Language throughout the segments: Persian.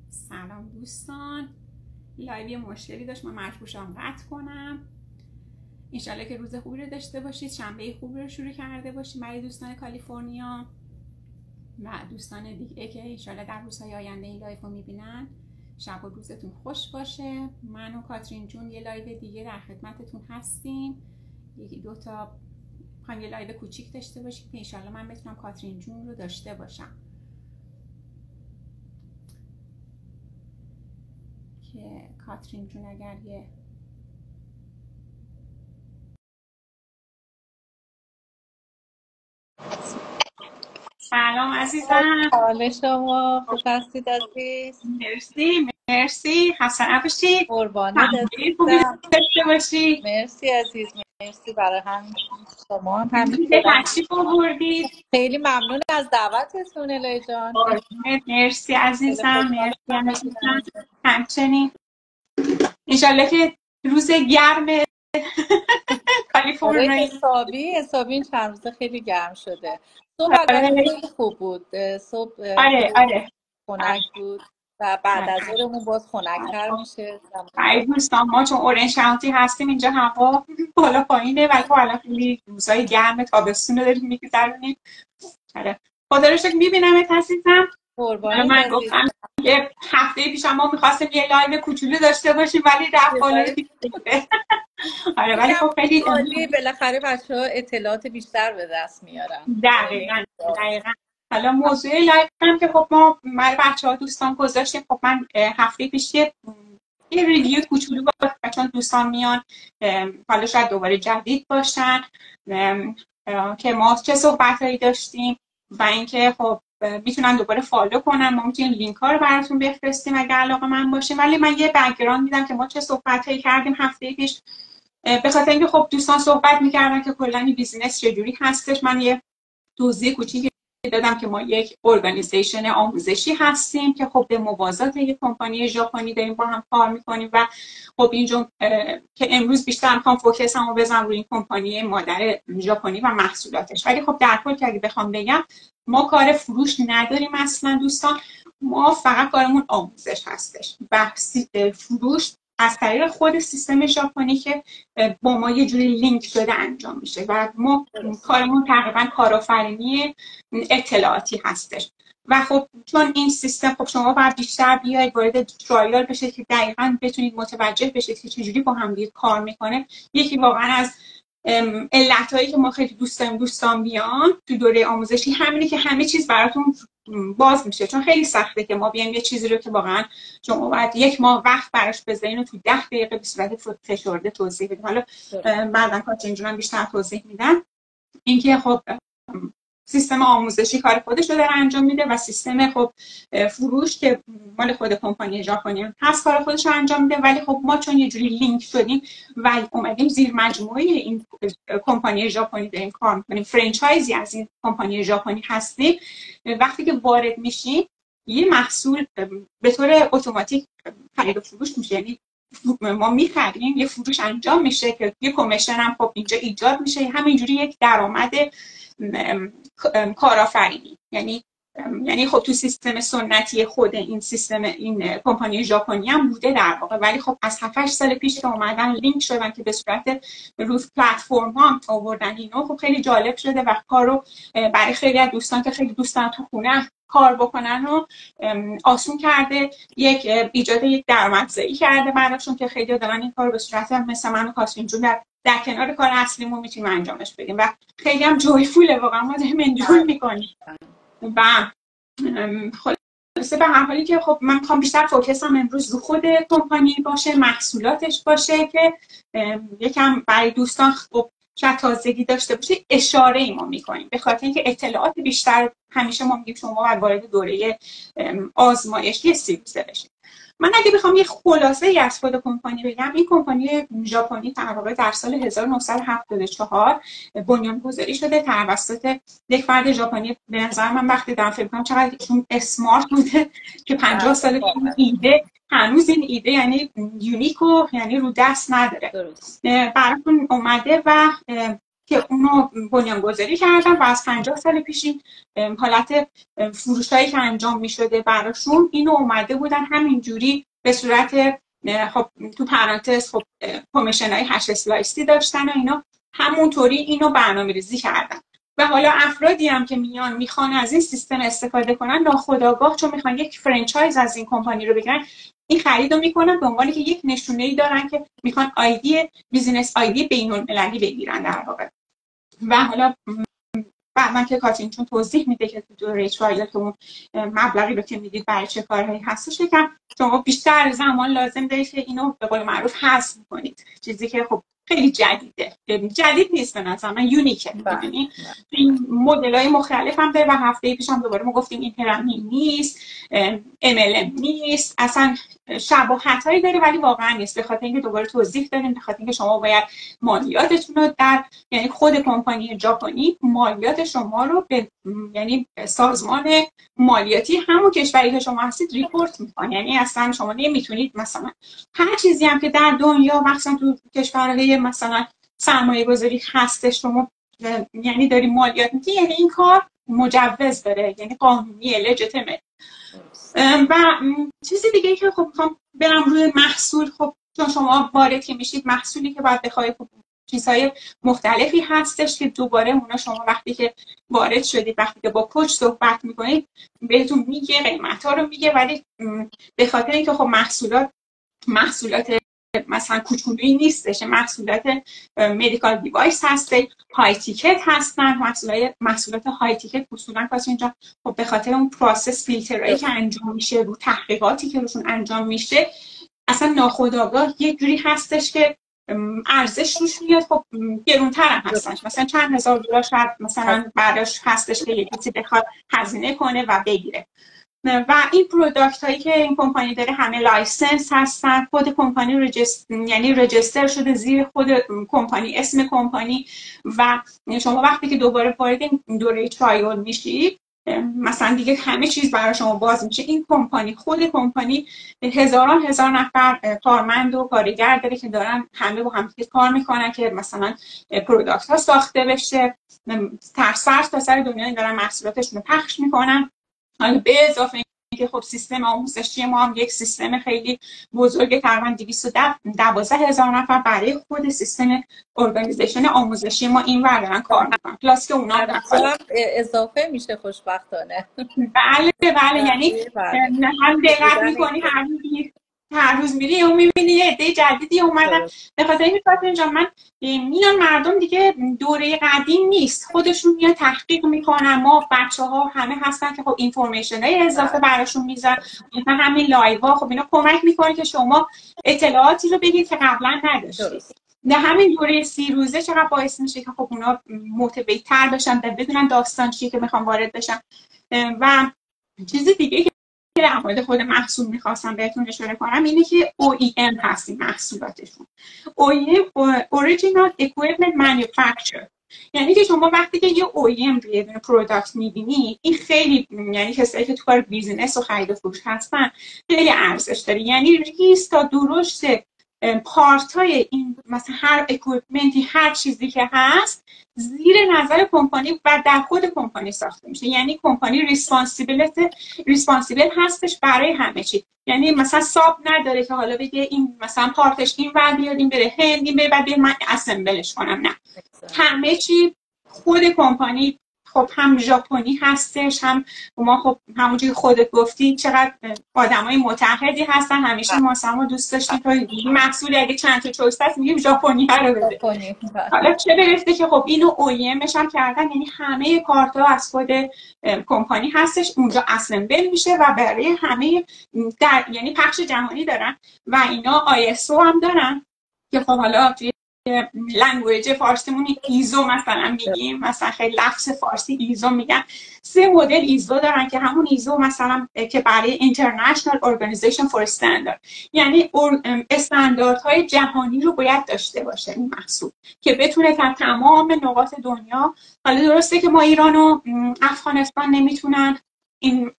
سلام دوستان، لایو یه مشکلی داشت، من مجبور شدم قطع کنم. انشالله که روز خوبی رو داشته باشید، شنبه خوبی رو شروع کرده باشید برای دوستان کالیفرنیا و دوستان دیگه که انشالله در روزهای آینده این لایو رو میبینن. شب و روزتون خوش باشه. من و کاترین جون یه لایو دیگه در خدمتتون هستیم. یکی دو تا میخوایم یه لایو کوچیک داشته باشیم که انشالله من بتونم کاترین جون رو داشته باشم که کاترین جون اگر یه سلام عزیزم. حال شما خوب هستید عزیز؟ مرسی خسته نباشی. قربانت خوبی عزیزم. داشته باشی. مرسی عزیز، مرسی برای هم شما هم به همینطور. تشریف آوردید. خیلی ممنون از دعوتتون الهی جان. مرسی خیلی عزیزم. خوشحالم مرسی بودم. همچنین انشالله که روز گرم آره کالیفرنیا. حسابی این چند روزه خیلی گرم شده. صبح البته آره خیلی خوب بود. صبح آره خنک بود و بعد از آره. ظهرمون باز خنک‌تر میشه. ای دوستان، ما چون اورنج کانتی هستیم اینجا هوا بالا پایینه، ولی خب الان خیلی روزای گرم تابستون رو داریم میگذرونیم. آره خدا رو شکر میبینمت عزیزم. قربانت من عزیز. گفتم یه هفته پیش ما میخواستیم یه لایو کوچولو داشته باشیم ولی رفت بالا رو دیگه. آره ولی خب خیلی عالی، بالاخره بچه‌ها اطلاعات بیشتر به دست میارن. دقیقاً. حالا موضوع لایو هم که خب ما بچه‌ها دوستان گذاشتیم. خب من هفته پیش یه ریویو کوچولو با چون دوستان میان حالا شاید دوباره جدید باشن که ما چه صحبت‌هایی داشتیم و اینکه خب میتونن دوباره فالو کنن. ما میتونیم لینک ها رو براتون بفرستیم اگه علاقه من باشیم، ولی من یه بک‌گراند میدم که ما چه صحبت‌هایی کردیم هفته پیش، به خاطر اینکه خب دوستان صحبت میکردن که کلا این بیزینس چجوری هستش. من یه توضیح کوچیکی دادم که ما یک ارگانیزیشن آموزشی هستیم که خب به موازات یک کمپانی ژاپنی داریم با هم کار میکنیم و خب اینجا که امروز بیشتر میخوام فوکسمو بزنم روی این کمپانی مادر ژاپنی و محصولاتش. ولی خب در کل که اگه بخوام بگم ما کار فروش نداریم اصلا دوستان، ما فقط کارمون آموزش هستش و فروش از طریق خود سیستم ژاپنی که با ما یه جوری لینک شده انجام میشه و ما کارمون تقریبا کارآفرینی اطلاعاتی هستش. و خب چون این سیستم خب شما باید بیشتر بیاید وارد ترایال بشید که دقیقاً بتونید متوجه بشید که چجوری با هم دیگه کار میکنه. یکی واقعا از علتایی که ما خیلی دوست داریم دوستان بیان تو دوره آموزشی همینه که همه چیز براتون باز میشه، چون خیلی سخته که ما بیایم یه چیزی رو که واقعا شما باید یک ماه وقت براش بذارین و تو 10 دقیقه به صورت فشرده توضیح بدیم. حالا بعداً کاترین جون بیشتر توضیح میدم. اینکه خب سیستم آموزشی کار خودش رو داره انجام میده و سیستم خب فروش که مال خود کمپانی ژاپنی هست کار خودش رو انجام میده. ولی خب ما چون یه جوری لینک شدیم و اومدیم زیر مجموعه این کمپانی ژاپنی داریم کار میکنیم، فرانچایزی از این کمپانی ژاپنی هستیم، وقتی که وارد میشیم یه محصول به طور اتوماتیک خرید و فروش میشه. یعنی ما میخریم، یه فروش انجام میشه که یه کمیشن هم خب اینجا ایجاد میشه، همینجوری یک درآمد کارآفرینی. یعنی خب تو سیستم سنتی خود این سیستم این کمپانی ژاپنی هم بوده در واقع، ولی خب از 7-8 سال پیش که اومدن لینک شدن که به صورت روز پلتفرم ها آوردن اینو، خب خیلی جالب شده و کارو برای خیلی از دوستان که خیلی دوستان تو خونه کار بکنن و آسون کرده، ایجاد یک درآمدزایی کرده براشون که خیلی دارن این کارو به صورت مثل من و کاترین جون در کنار کار اصلیمون میتونیم انجامش بدیم و خیلی هم جویفوله واقعا. ما داریم انجوی میکنیم و خلاصه به هر حالی که خب من میخوام بیشتر فوکسم امروز رو خود کمپانی باشه، محصولاتش باشه که یکم برای دوستان خب شاید تازگی داشته باشه. اشاره ای ما میکنیم به خاطر اینکه اطلاعات بیشتر همیشه ما میگیم شما باید وارد دوره آزمایشی 30 روزه بشید. من اگه بخوام یه خلاصه ای از خود کمپانی بگم، این کمپانی ژاپنی در واقع در سال 1974 بنیانگذاری شده توسط یک فرد ژاپنی. به نظر من وقتی دارم فکر می‌کنم چقدر ایشون اسمارت بوده که 50 سال ایده هنوز این ایده یعنی یونیک و یعنی رو دست نداره. براتون اومده و که اونو بنیانگذاری کردن و از 50 سال پیش این حالت فروشایی که انجام میشده براشون اینو اومده بودن همینجوری به صورت خب تو پرانتز خب کمیشن های 8 اسلایسی داشتن و اینا همونطوری اینو برنامه‌ریزی کردن و حالا افرادی هم که میخوان از این سیستم استفاده کنن ناخودآگاه چون میخوان یک فرانچایز از این کمپانی رو بگیرن این خرید رو میکنن به عنوان که یک نشونه‌ای دارن که میخوان آیدی بیزینس آیدی بین‌المللی بگیرن در واقع. و حالا بعدن که کاترین چون توضیح میده که تو دوره ترایل که اون مبلغی رو که میدید برای چه کارهایی هستش یکم شما بیشتر زمان لازم دارید که اینو به قول معروف حذف کنید، چیزی که خب خیلی جدیده، جدید نیست به نظر من، یونیکه. یعنی این مدل‌های مختلف هم داره و هفته پیش هم دوباره ما گفتیم این پیرامید نیست، MLM نیست، اصلا شباهتایی داره ولی واقعا نیست. به خاطر اینکه دوباره توضیح دادیم، به خاطر اینکه شما باید مالیاتتون رو در یعنی خود کمپانی ژاپنی مالیات شما رو به یعنی سازمان مالیاتی همون کشوری که شما هستید ریپورت میکنه. یعنی اصلا شما نمیتونید مثلا هر چیزی هم که در دنیا مثلا تو کشورهای مثلا سرمایه گذاری هستش شما یعنی داری مالیات میدی، یعنی این کار مجوز داره، یعنی قانونیه، لجیتیمه. و چیزی دیگه که خب میخوام برم روی محصول، خب چون شما وارد که میشید محصولی که باید بخواید خب چیزهای مختلفی هستش که دوباره اونا شما وقتی که وارد شدید وقتی که با کوچ صحبت میکنید بهتون میگه قیمتا رو میگه، ولی به خاطر اینکه خب محصولات مثلا کوچولویی نیستش، محصولات مدیکال دیوایس هسته، های تیکت هستن، محصولات های تیکت اصولا کاش اینجا خب به خاطر اون پروسس فیلترایی که انجام میشه رو تحقیقاتی که روشون انجام میشه اصلا ناخودآگاه یه جوری هستش که ارزش روش میاد، خب گرونتر هم هستنش، مثلا چند هزار دلار شاید مثلا بعدش هستش که یه کسی بخواد هزینه کنه و بگیره. و این پروداکت هایی که این کمپانی داره همه لایسنس هستن، خود کمپانی یعنی رجیستر شده زیر خود کمپانی، اسم کمپانی. و شما وقتی که دوباره وارد این دوره ترایل میشید مثلا دیگه همه چیز برای شما باز میشه. این کمپانی خود کمپانی هزار نفر کارمند و کارگر داره که دارن همه با هم کار میکنن که مثلا پروداکت ها ساخته بشه، تا سر دنیا دارن محصولاتشون رو پخش میکنن. حالا به اضافه اینکه خب سیستم آموزشی ما هم یک سیستم خیلی بزرگ، تقریبا 212,000 نفر برای خود سیستم ارگانیزیشن آموزشی ما این ور دارن کار میکنن، پلاس که اونا اضافه میشه خوشبختانه. بله یعنی هم دقت میکنی هر روز میری اون میبینی یه عده جدیدی اومدن. به خاطر اینکه اینجا من میان مردم دیگه دوره قدیم نیست، خودشون میان تحقیق میکنن، ما بچه‌ها همه هستن که خب اینفورمیشن های اضافه براشون میذارن، مثلا همین لایو ها خب اینا کمک میکنه که شما اطلاعاتی رو بگید که قبلا نداشتید. نه همین دوره 30 روزه چقدر باعث میشه که خب اونا موتیویت تر بشن و بدونن داستان چیه که میخوان وارد بشن. و چیزی دیگه که در مورد خود محصول میخواستم بهتون اشاره کنم اینه که OEM هست این محصولاتشون. OEM Original Equipment Manufacturer، یعنی که شما وقتی که یه OEM روی یه پروداکت میبینی این خیلی یعنی کسایی که تو کار بیزینس و خرید و فروش هستن خیلی ارزش داره. یعنی ریس تا درشت پارت های این مثلا هر اکویپمنتی هر چیزی که هست زیر نظر کمپانی و در خود کمپانی ساخته میشه. یعنی کمپانی ریسپانسیبل هستش برای همه چی. یعنی مثلا ساب نداره که حالا بگه این مثلا پارتش این ور بیاد این بره هند این بره بعد من اسمبلش کنم، نه، همه چی خود کمپانی خب هم ژاپنی هستش هم ما خب همونجوری خودت گفتی چقدر آدمای متحدی هستن، همیشه ما سما دوست داشتیم تا محصول اگه چند تا چوست هست میگیم ژاپنی رو بده. حالا چه برسه که خب اینو OEMش هم کردن، یعنی همه کارتا از خود کمپانی هستش اونجا اسمبل میشه و برای همه در یعنی پخش جهانی دارن و اینا ISO هم دارن که خب حالا لنگویج فارسیمون ایزو مثلا میگیم، مثلا خیلی لفظ فارسی ایزو میگن. 3 مدل ایزو دارن که همون ایزو مثلا که برای International Organization for Standard، یعنی استانداردهای جهانی رو باید داشته باشه این محصول که بتونه در تمام نقاط دنیا، حالا درسته که ما ایران و افغانستان نمیتونن این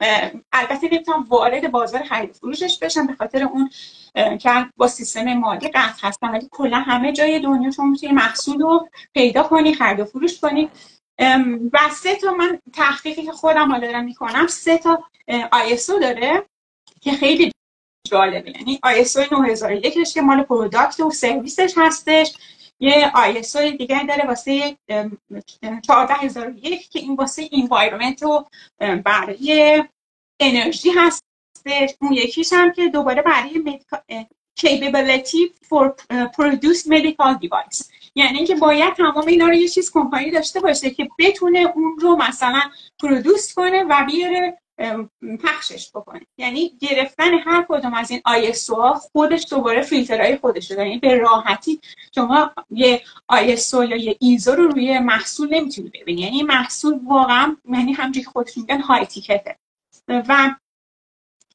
البته نمیتونم وارد بازار خرید فروشش بشم به خاطر اون که با سیستم مالی قطع هستم، ولی کلا همه جای دنیا شما میتونی محصول رو پیدا کنی، خرید و فروش کنی. و 3 تا من تحقیقی که خودم دارم میکنم 3 تا ISO داره که خیلی جالبه. یعنی ISO 9001 که مال پروداکت و سرویسش هستش، یه ISO دیگه داره واسه 14001 که این واسه انوایرمنت و برای انرژی هستش. اون یکیش هم که دوباره برای capability for produce medical device، یعنی اینکه باید تمام اینا رو یه چیز کمپانی داشته باشه که بتونه اون رو مثلا پرودوس کنه و بیاره پخشش بکنه. یعنی گرفتن هر کدوم از این ISO ها خودش دوباره فیلترهای خودش داره. یعنی به راحتی شما یه ISO یا یه ایزو رو روی محصول نمیتونی ببینی. یعنی محصول واقعا یعنی همونجوری که خودش میگن های تیکته. و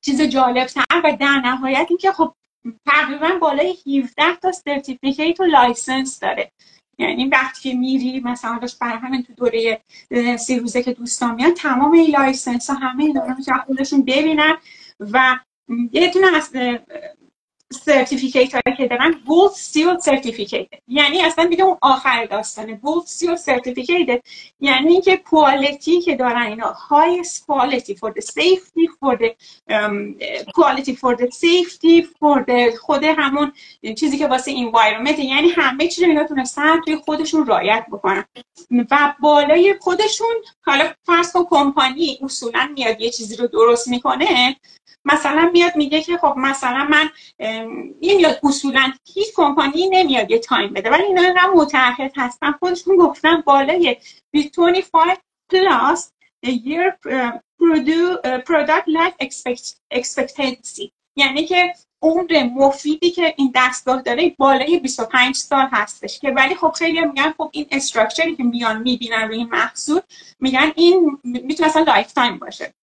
چیز جالب تر و در نهایت این که خب تقریبا بالای 17 تا سرتیفیکیت و لایسنس داره. یعنی وقتی که میری مثلا داشت برای همین تو دوره 3 روزه که دوستان میان تمام این لایسنس ها همه اینا رو میتونن خودشون ببینن. و یه دونه از سرتیفیکیت هایی که دارن گولد سیل سرتیفیکیت، یعنی اصلا دیگه اون آخر داستانه. گولد سیل سرتیفیکیت یعنی اینکه کوالیتی که دارن اینا highest quality for the safety for the quality for the safety for the خود همون چیزی که واسه environment، یعنی همه چیز اینا تونستن توی خودشون رعایت بکنن. و بالای خودشون حالا فرض کن کمپانی اصولا میاد یه چیزی رو درست میکنه، مثلا میاد میگه که خب مثلا من نمیاد، اصولا هیچ کمپانی نمیاد یه تایم بده، ولی اینا اینقدر متعهد هستن خودشون گفتن بالای 25 plus a year product life expectancy، یعنی که عمر مفیدی که این دستگاه داره بالای 25 سال هستش. که ولی خب خیلی میگن خب این استراکچری که میان میبینن روی این محصول میگن این میتونه اصلا لایف تایم باشه.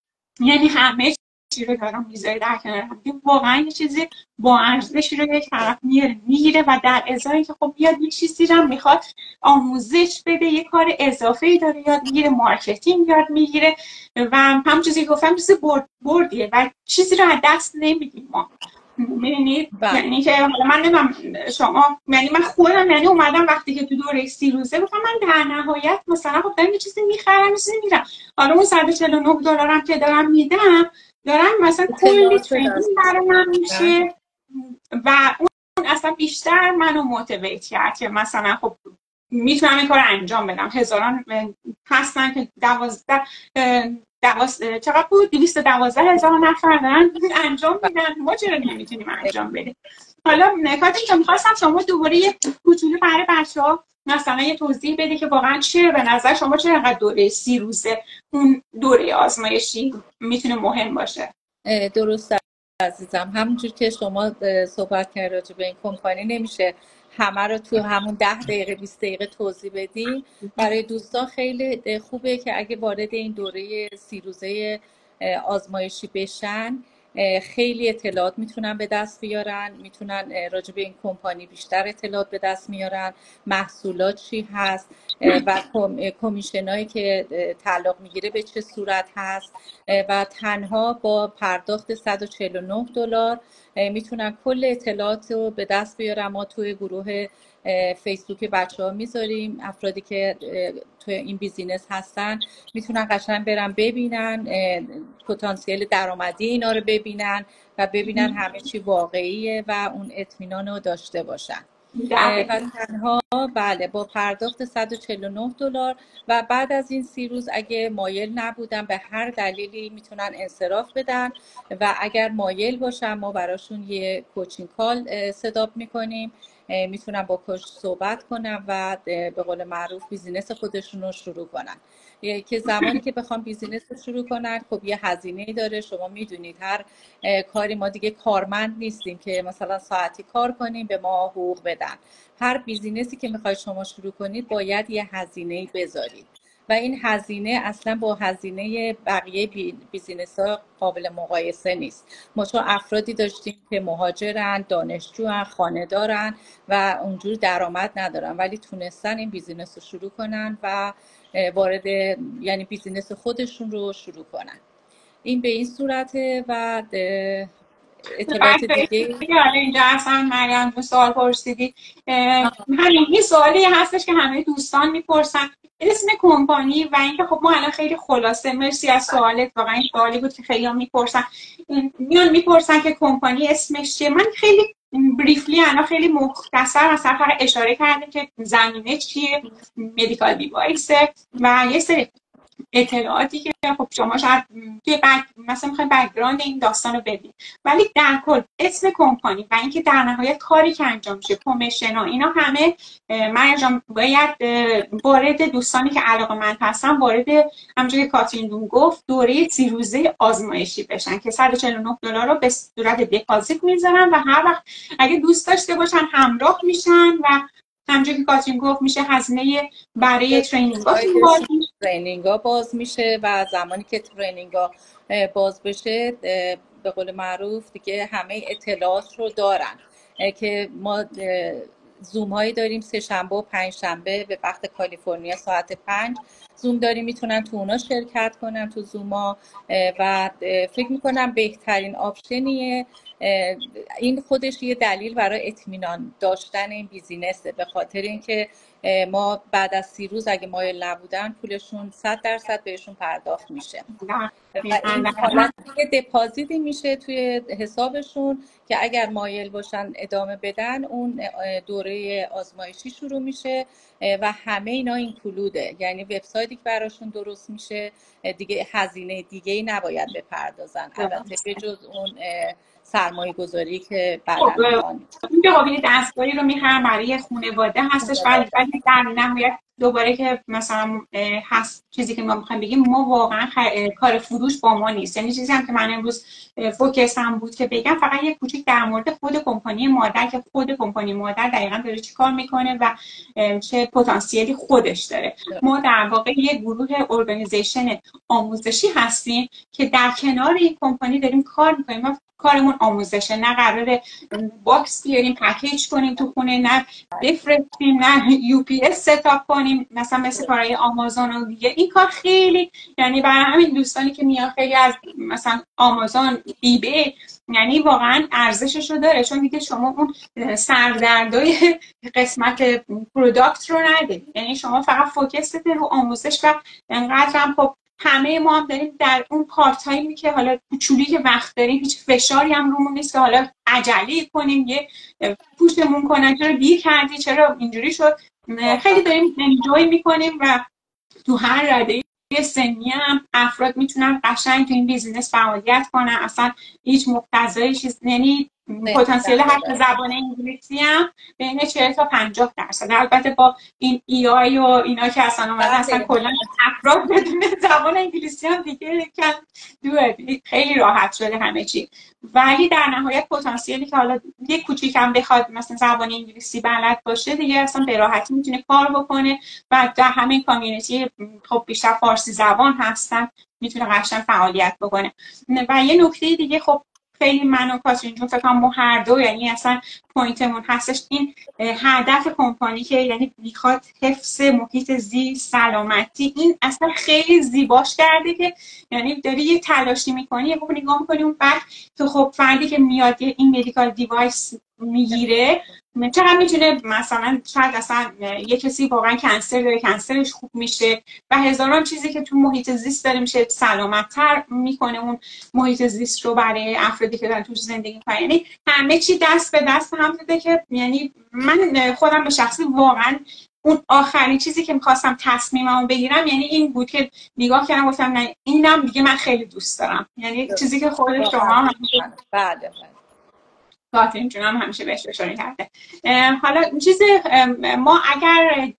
یعنی همه چیزی رو دارم میذاره در کنار هم، واقعا یه چیزی با ارزشی رو یک طرف میگیره و در ازای که خب بیاد یه چیزی رو میخواد آموزش بده، یه کار اضافه‌ای داره یاد میگیره، مارکتینگ یاد میگیره و هم چیزی گفتم چیز بردیه و چیزی رو از دست نمیدیم ما. می‌بینید؟ یعنی که حالا من نمیدونم شما، یعنی من خودم یعنی اومدم وقتی که تو دوره 30 روزه گفتم من در نهایت مثلا خب دارم یه چیزی میخرم یه چیزی میرم، حالا اون $149 هم که دارم میدم دارم مثلا کلی ترینینگ برای من میشه و اون اصلا بیشتر منو موتیویت کرد که مثلا خب میتونم این کار انجام بدم. هزاران هستن که 12 چقدر بود 212,000 نفر دارن انجام میدن، ما چرا نمیتونیم انجام بدیم؟ حالا نکاتی که میخواستم شما دوباره یه کوچولو برای بچه‌ها مثلا یه توضیح بده که واقعا چرا به نظر شما چرا انقدر دوره 30 روزه اون دوره آزمایشی میتونه مهم باشه؟ درست عزیزم، همونجور که شما صحبت کردید راجع به این کمپانی نمیشه همه رو تو همون 10 دقیقه 20 دقیقه توضیح بدیم. برای دوستان خیلی خوبه که اگه وارد این دوره 30 روزه آزمایشی بشن خیلی اطلاعات میتونن به دست بیارن، میتونن راجع به این کمپانی بیشتر اطلاعات به دست میارن، محصولات چی هست و کمیشنایی که تعلق میگیره به چه صورت هست و تنها با پرداخت $149 میتونن کل اطلاعات رو به دست بیارن. ما توی گروه فیسبوک بچه ها میذاریم، افرادی که توی این بیزینس هستن میتونن قشنگ برن ببینن پتانسیل درآمدی اینا رو ببینن و ببینن همه چی واقعیه و اون اطمینان رو داشته باشن. و تنها بله با پرداخت $149 و بعد از این 30 روز اگه مایل نبودن به هر دلیلی میتونن انصراف بدن و اگر مایل باشن ما براشون یه کوچینگ کال ستاپ میکنیم، میتونن با کوچ صحبت کنن و به قول معروف بیزینس خودشون رو شروع کنن. که زمانی که بخوام بیزینس رو شروع کنن خب یه هزینه‌ای داره. شما میدونید هر کاری، ما دیگه کارمند نیستیم که مثلا ساعتی کار کنیم به ما حقوق بدن. هر بیزینسی که میخواید شما شروع کنید باید یه هزینه‌ای بذارید و این هزینه اصلا با هزینه بقیه بیزینس‌ها قابل مقایسه نیست. ما چون افرادی داشتیم که مهاجرن، دانشجوان، خانه دارن و اونجور درآمد ندارن ولی تونستن این بیزینس رو شروع کنن و وارد یعنی بیزینس خودشون رو شروع کنن. این به این صورته و اطلاعات دیگه اینجا اصلا مریم سوال پرسیدی، همین این سوالی هستش که همه دوستان میپرسن، اسم کمپانی و اینکه خب ما الان خیلی خلاصه، مرسی از سوالت، واقعا این سوالی بود که خیلی هم میپرسن، میپرسن که کمپانی اسمش چیه. من خیلی بریفلی الان خیلی مختصر مثلا فقط اشاره کردم که زمینه چیه، مدیکال دیوایسه و یه سری اطلاعاتی که خب شما شاید توی مثلا میخواین بک‌گراند این داستان رو بدین، ولی در کل اسم کمپانی و اینکه در نهایت کاری که انجام میشه، کمیشن ها، اینا همه من باید وارد دوستانی که علاقه‌مند هستن وارد همونجوری که کاترین جون گفت دوره 30 روزه آزمایشی بشن که $149 رو به صورت دپازیت میذارن و هر وقت اگه دوست داشته باشن همراه میشن و همونجوری که کاترین گفت میشه هزینه برای ترینینگ ها باز میشه و زمانی که ترینینگ ها باز بشه به قول معروف دیگه همه اطلاعات رو دارن که ما زوم هایی داریم 3 شنبه و 5 شنبه به وقت کالیفرنیا ساعت 5 زوم داریم، میتونن تو اونا شرکت کنن تو زوم ها و فکر میکنم بهترین آپشنیه. این خودش یه دلیل برای اطمینان داشتن این بیزینسه، به خاطر اینکه ما بعد از 30 روز اگه مایل نبودن پولشون 100% بهشون پرداخت میشه و این حالت دیگه دپازیتی میشه توی حسابشون که اگر مایل باشن ادامه بدن اون دوره آزمایشی شروع میشه و همه اینا اینکلوده، یعنی وبسایتی که براشون درست میشه دیگه هزینه دیگه ای نباید بپردازن، البته به جز اون سرمایه گذاری که بعدا میخوان. این که دستگاهی رو میخرم برای خانواده هستش، ولی در نهایت دوباره که مثلا هست چیزی که ما میخوایم بگیم، ما واقعا کار فروش با ما نیست. یعنی چیزی هم که من امروز فوکس هم بود که بگم فقط یک کوچیک در مورد خود کمپانی مادر، که خود کمپانی مادر دقیقاً داره چی کار میکنه و چه پتانسیلی خودش داره. ما در واقع یک گروه ارگانیزیشن آموزشی هستیم که در کنار این کمپانی داریم کار میکنیم. ما کارمون آموزشه، نه قراره باکس بیاریم پکیج کنیم تو خونه، نه بفرستیم، نه یو پی اس ستاپ کنیم مثلا مثل کارهای آمازون و دیگه. این کار خیلی، یعنی برای همین دوستانی که میان خیلی از مثلا آمازون، ایبی، یعنی واقعا ارزشش رو داره، چون دیگه شما اون سردردای قسمت پروداکت رو ندید، یعنی شما فقط فوکست رو آموزش و انقدر هم خب همه ما هم داریم در اون پارت تایمی که حالا کوچولی که وقت داریم، هیچ فشاری هم رومون نیست که حالا عجله کنیم یه پوشمون کنن چرا دیر کردی، چرا اینجوری شد. خیلی داریم انجوی میکنیم و تو هر رده سنی هم افراد میتونن قشنگ تو این بیزینس فعالیت کنن، اصلا هیچ مقتضای چیز، یعنی پتانسیل حتی زبان انگلیسی هم بین 40 تا 50%. البته با این ای آی و اینا که اصلا اومده اصلا کلا افراد بدون زبان انگلیسی هم دیگه خیلی راحت شده همه چی، ولی در نهایت پتانسیلی که حالا یک کوچیکم بخواد مثلا زبان انگلیسی بلد باشه دیگه اصلا به راحتی میتونه کار بکنه و در همین کامیونیتی خب بیشتر فارسی زبان هستن میتونه قشنگ فعالیت بکنه. و یه نکته دیگه خب خیلی من و کاترین جون فکر کنم ما هر دو، یعنی اصلا پوینتمون هستش این هدف کمپانی که یعنی میخواد حفظ محیط زیست، سلامتی، این اصلا خیلی زیباش کرده که یعنی داری یه تلاشی میکنی یه خوب نگاه میکنی اون بعد تو خب فردی که میاد این مدیکال دیوایس میگیره چقدر میتونه مثلا شاید اصلا یه کسی واقعا کنسر داره کنسرش خوب میشه و هزاران چیزی که تو محیط زیست داره میشه سلامت‌تر میکنه اون محیط زیست رو برای افرادی که دارن توش زندگی میکنن. یعنی همه چی دست به دست هم بوده که یعنی من خودم به شخصی واقعا اون آخرین چیزی که میخواستم تصمیممو بگیرم یعنی این بود که نگاه کردم گفتم نه اینم دیگه من خیلی دوست دارم، یعنی چیزی که خود شما همیشه کاترین جون هم همیشه بهش اشاره کرده. حالا ما اگر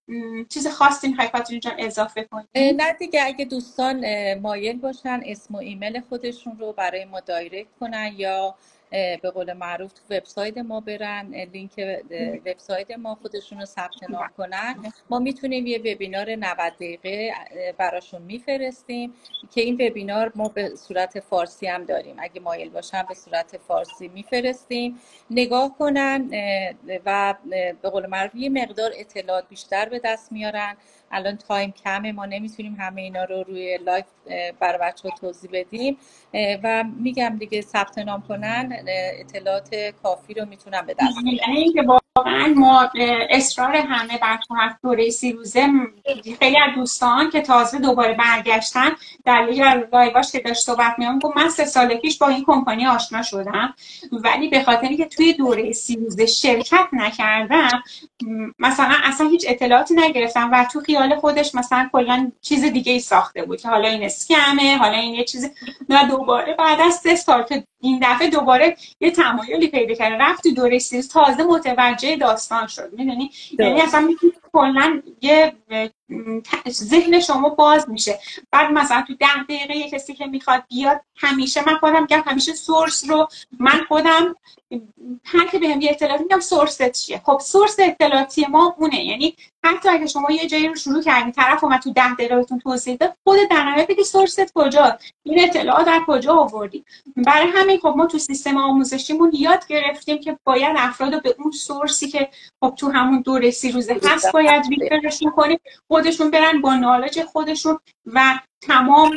چیز خاصی میخوای کاترین جون اضافه کنیم؟ نه دیگه، اگه دوستان مایل باشن اسم و ایمیل خودشون رو برای ما دایرکت کنن یا به قول معروف تو وبسایت ما برن، لینک وبسایت ما خودشون رو ثبت نام کنن، ما میتونیم یه وبینار 90 دقیقه براشون میفرستیم که این وبینار ما به صورت فارسی هم داریم، اگه مایل باشن به صورت فارسی میفرستیم نگاه کنن و به قول معروف یه مقدار اطلاعات بیشتر به دست میارن الان تایم کمه، ما نمیتونیم همه اینا رو روی لایف برای بچه‌ها توضیح بدیم و میگم دیگه ثبت نام کنن اطلاعات کافی رو میتونن به دست بیارن. یعنی اینکه واقعا ما اصرار همه بر هفت دوره 30 روزه، خیلی از دوستان که تازه دوباره برگشتن در یکی از لایواش که داشت صحبت می‌کردم گفت من 3 سال پیش با این کمپانی آشنا شدم ولی به خاطر اینکه توی دوره 30 روزه شرکت نکردم مثلا اصلا هیچ اطلاعاتی نگرفتم و تو خیال خودش مثلا کلا چیز دیگه ای ساخته بود که حالا این اسکمه، حالا این یه چیز. نه دوباره بعد از 3 سال که این دفعه دوباره یه تمایلی پیدا کرده رفت تو دوره 30 تازه متوجه داستان شد. میدونی یعنی اصلا میتونی کلا یه ذهن شما باز میشه. بعد مثلا تو 10 دقیقه یه کسی که میخواد بیاد، همیشه من خودم میگم همیشه سورس رو من خودم هر که بهم یه اطلاعاتی میگم سورست چیه. خب سورس اطلاعاتی ما اونه. یعنی حتی اگه شما یه جایی رو شروع کردین طرف اومد تو 10 دقیقه بهتون توضیح داد، خودت در نهایت بگی سورست کجاست، این اطلاعات در کجا آوردی. برای همین خب ما تو سیستم آموزشیمون یاد گرفتیم که باید افراد رو به اون سورسی که خب تو همون دوره 30 روزه هست باید ریفرشون کنیم، خودشون برن با نالج خودشون و تمام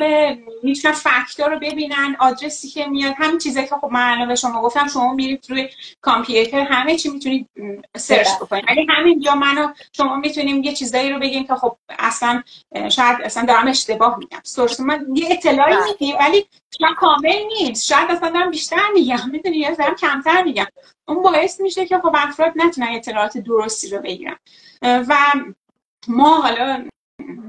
میتونن فکت‌ها رو ببینن، آدرسی که میاد، همین چیزایی که خب من الان به شما گفتم شما میرید روی کامپیوتر همه چی میتونید سرچ بکنید. ولی همینجا من و شما میتونیم یه چیزایی رو بگیم که خب اصلا شاید اصلا دارم اشتباه میگم. سورس من یه اطلاعی میدیم ولی شاید کامل نیست، شاید اصلا دارم بیشتر میگم، میدونی یا دارم کمتر میگم. اون باعث میشه که خب افراد نتونن اطلاعات درستی رو بگیرن. و ما حالا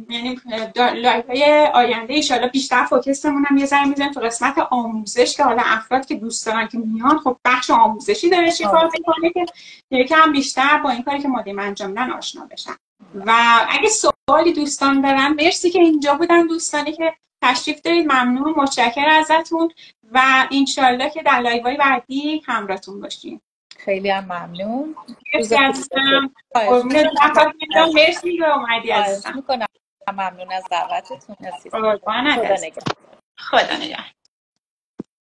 یعنی لایوهای آینده ان شاءالله بیشتر فوکسمون هم یه ذره میذاریم تو قسمت آموزش که حالا افراد که دوست دارن که میان خب بخش آموزشی داره شکار میکنه که یکم بیشتر با این کاری که ما داریم انجام میدن آشنا بشن. و اگه سوالی دوستان دارن، مرسی که اینجا بودن دوستانی که تشریف دارید، ممنون، متشکرم ازتون و ان شاءالله که در لایوهای بعدی همراهتون باشیم. خیلی هم ممنون. مرسی عزیزم. مرسی که اومدی عزیزم. ممنون از دعوتتون. خدا نگهدار.